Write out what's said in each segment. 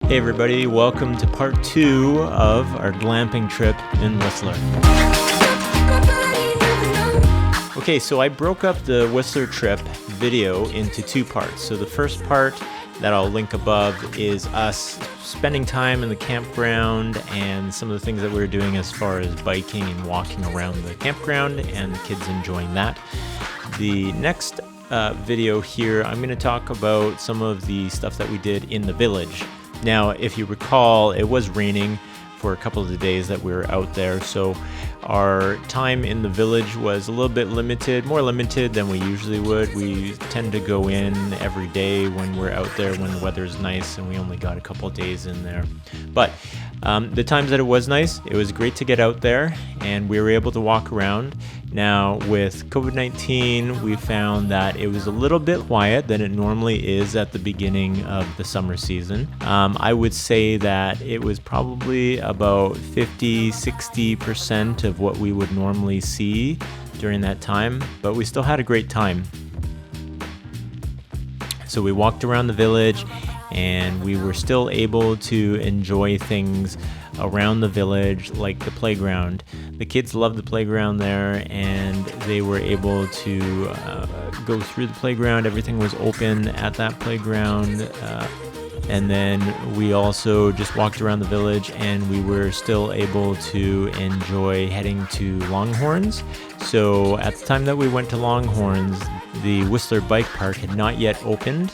Hey everybody, welcome to part 2 of our glamping trip in Whistler. Okay, so I broke up the Whistler trip video into 2 parts. So the first part that I'll link above is us spending time in the campground and some of the things that we were doing as far as biking and walking around the campground and the kids enjoying that. The next video here, I'm going to talk about some of the stuff that we did in the village. Now, if you recall, it was raining for a couple of the days that we were out there, so our time in the village was a little bit limited, more limited than we usually would. We tend to go in every day when we're out there when the weather's nice, and we only got a couple of days in there. But the times that it was nice, it was great to get out there, and we were able to walk around. Now, with COVID-19, we found that it was a little bit quiet than it normally is at the beginning of the summer season. I would say that it was probably about 50-60% of what we would normally see during that time, but we still had a great time. So we walked around the village, and we were still able to enjoy things around the village, like the playground. The kids loved the playground there, and they were able to go through the playground. Everything was open at that playground. And then we also just walked around the village, and we were still able to enjoy heading to Longhorns. So at the time that we went to Longhorns, the Whistler Bike Park had not yet opened,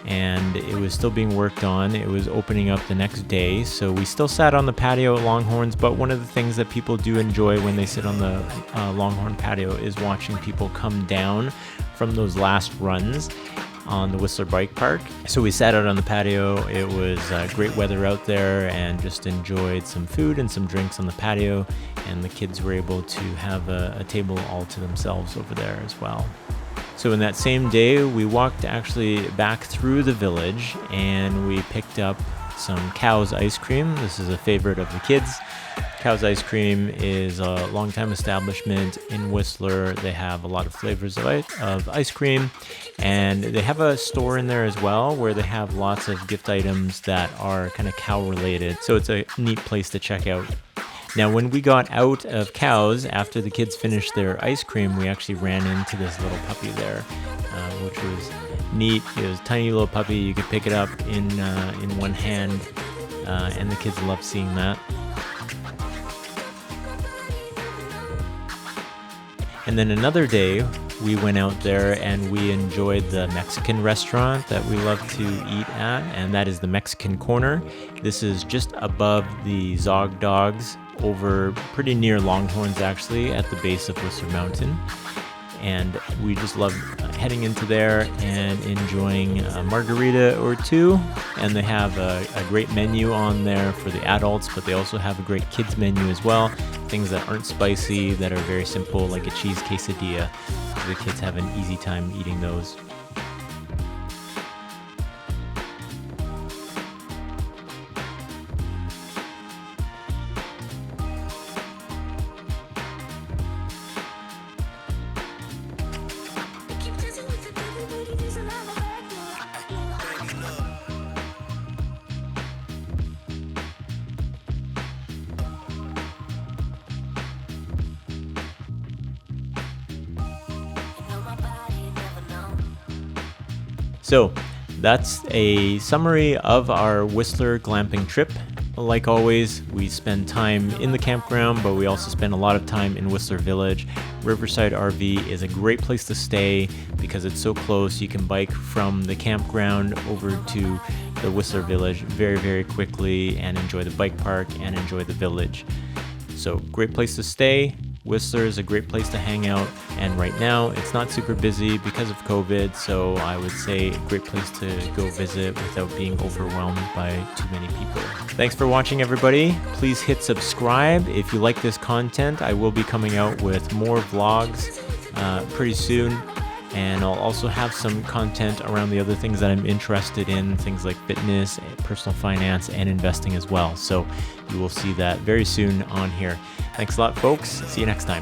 and it was still being worked on. It was opening up the next day, so we still sat on the patio at Longhorns. But one of the things that people do enjoy when they sit on the Longhorn patio is watching people come down from those last runs on the Whistler Bike Park. So we sat out on the patio. It was great weather out there, and just enjoyed some food and some drinks on the patio, and the kids were able to have a table all to themselves over there as well. So in that same day, we walked actually back through the village, and we picked up some Cow's ice cream. This is a favorite of the kids. Cow's ice cream is a long-time establishment in Whistler. They have a lot of flavors of ice cream, and they have a store in there as well where they have lots of gift items that are kind of cow related. So it's a neat place to check out. Now, when we got out of Cow's, after the kids finished their ice cream, we actually ran into this little puppy there, which was neat. It was a tiny little puppy. You could pick it up in one hand, and the kids loved seeing that. And then another day, we went out there and we enjoyed the Mexican restaurant that we love to eat at, and that is the Mexican Corner. This is just above the Zog Dogs, over pretty near Longhorns actually, at the base of Whistler Mountain. And we just love heading into there and enjoying a margarita or two. And they have a great menu on there for the adults, but they also have a great kids menu as well. Things that aren't spicy, that are very simple, like a cheese quesadilla. So the kids have an easy time eating those. So that's a summary of our Whistler glamping trip. Like always, we spend time in the campground, but we also spend a lot of time in Whistler Village. Riverside RV is a great place to stay because it's so close. You can bike from the campground over to the Whistler Village very, very quickly and enjoy the bike park and enjoy the village. So great place to stay. Whistler is a great place to hang out, and right now it's not super busy because of COVID, so I would say a great place to go visit without being overwhelmed by too many people. Thanks for watching, everybody. Please hit subscribe if you like this content. I will be coming out with more vlogs pretty soon, and I'll also have some content around the other things that I'm interested in, things like fitness, personal finance, and investing as well. So you will see that very soon on here. Thanks a lot, folks. See you next time.